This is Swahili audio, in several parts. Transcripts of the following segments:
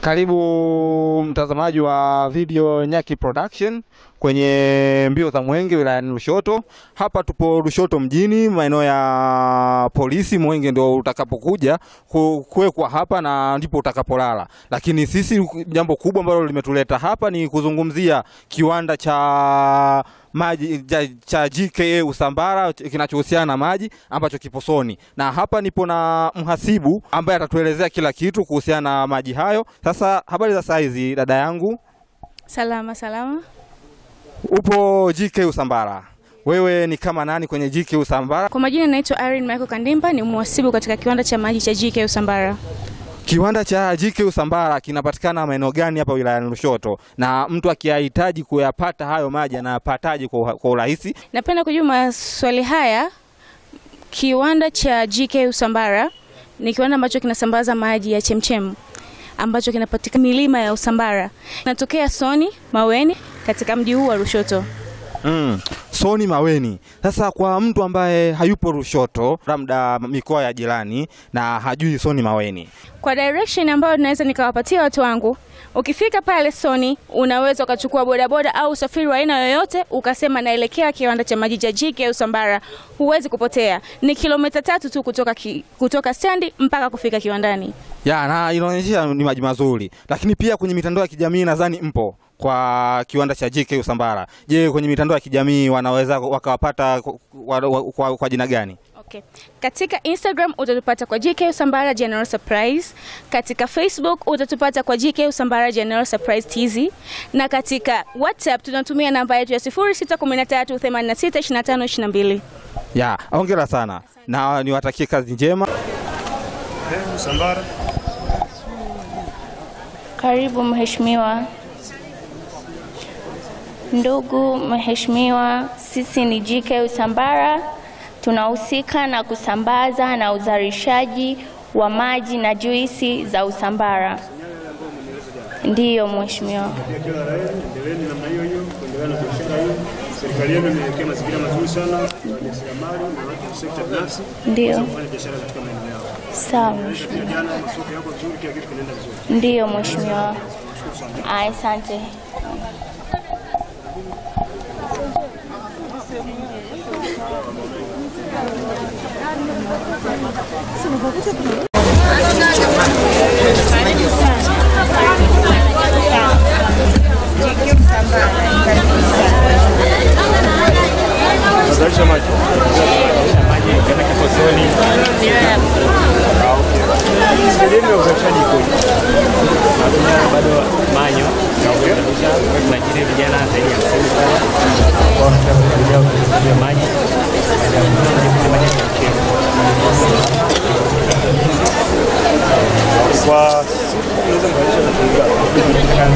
Karibu mtazamaji wa video Nyaki Production kwenye mbio za Mwenge wilayani Lushoto. Hapa tupo Lushoto mjini, maeneo ya polisi. Mwenge ndio utakapokuja kuwekwa hapa na ndipo utakapolala. Lakini sisi jambo kubwa ambalo limetuleta hapa ni kuzungumzia kiwanda cha maji cha GKA Usambara kinachohusiana na maji ambacho kipo Soni. Na hapa nipo na mhasibu ambaye atatuelezea kila kitu kuhusiana na maji hayo. Sasa habari za saizi dada yangu? Salama. Upo GKA Usambara. Wewe ni kama nani kwenye GKA Usambara? Kwa majina naitwa Irene Michael Kandimba, ni mhasibu katika kiwanda cha maji cha GKA Usambara. Kiwanda cha GKA Usambara kinapatikana maeneo gani hapa wilayani Lushoto? Na mtu akihitaji kuyapata hayo maji anapataje kwa urahisi? Napenda kujua maswali haya. Kiwanda cha GKA Usambara ni kiwanda ambacho kinasambaza maji ya chemchem ambacho kinapatikana milima ya Usambara. Natokea Soni, Maweni katika mji huu wa Lushoto. Soni, Maweni. Sasa kwa mtu ambaye hayupo Lushoto, labda mikoa ya jirani na hajui Soni, Maweni, kwa direction ambayo naweza nikawapatia watu wangu, ukifika pale Soni unaweza ukachukua bodaboda au usafiri wa aina yoyote ukasema naelekea kiwanda cha maji cha GKA Usambara, huwezi kupotea. Ni kilomita 3 tu kutoka stendi mpaka kufika kiwandani. Na inaonyesha ni maji mazuri. Lakini pia kwenye mitandao ya kijamii nadhani mpo kwa kiwanda cha GKA Usambara. Je, kwenye mitandao ya kijamii wanaweza wakawapata kwa jina gani? Okay. Katika Instagram utatupata kwa GKA Usambara General Surprise, katika Facebook utatupata kwa GKA Usambara General Surprise TZ, na katika WhatsApp tunatumia namba yetu ya 0613862522. Hongera sana. Na niwatakie kazi njema. Usambara. Karibu mheshimiwa. Ndugu mheshimiwa, sisi ni GKA Usambara, tunahusika na kusambaza na uzalishaji wa maji na juisi za Usambara. Ndiyo mheshimiwa. Serikali yetu imeweka mazingira mazuri sana kwa wajasiriamali na watu wa sekta binafsi. Ndio. Kufanya biashara katika maeneo yao. Sawa mheshimiwa. Jana masoko yako vizuri, kila kitu kinaenda vizuri. Ndio mheshimiwa. Asante. Nazalisha maji. Maji kama kiko Soni. Sehemu ya uzalishaji iko. Natumia bado manyo na kuzalisha majini vijana zaidi ya 50 kwa kutumia maji. Kwa unaweza kuzalisha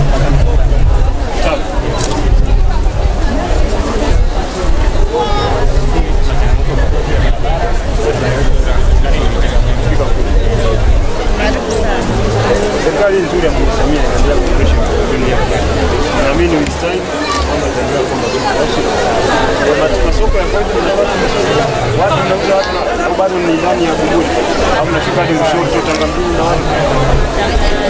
serikali nzuri ya Mama Samia inaendelea kuboresha dunia. Naamini with time kwamba itaendelea kuwa mazuri. Masoko ya kwetu watu wanauza watu bado ni ndani ya Buguli. Au nafika hadi Lushoto, Tangambiru na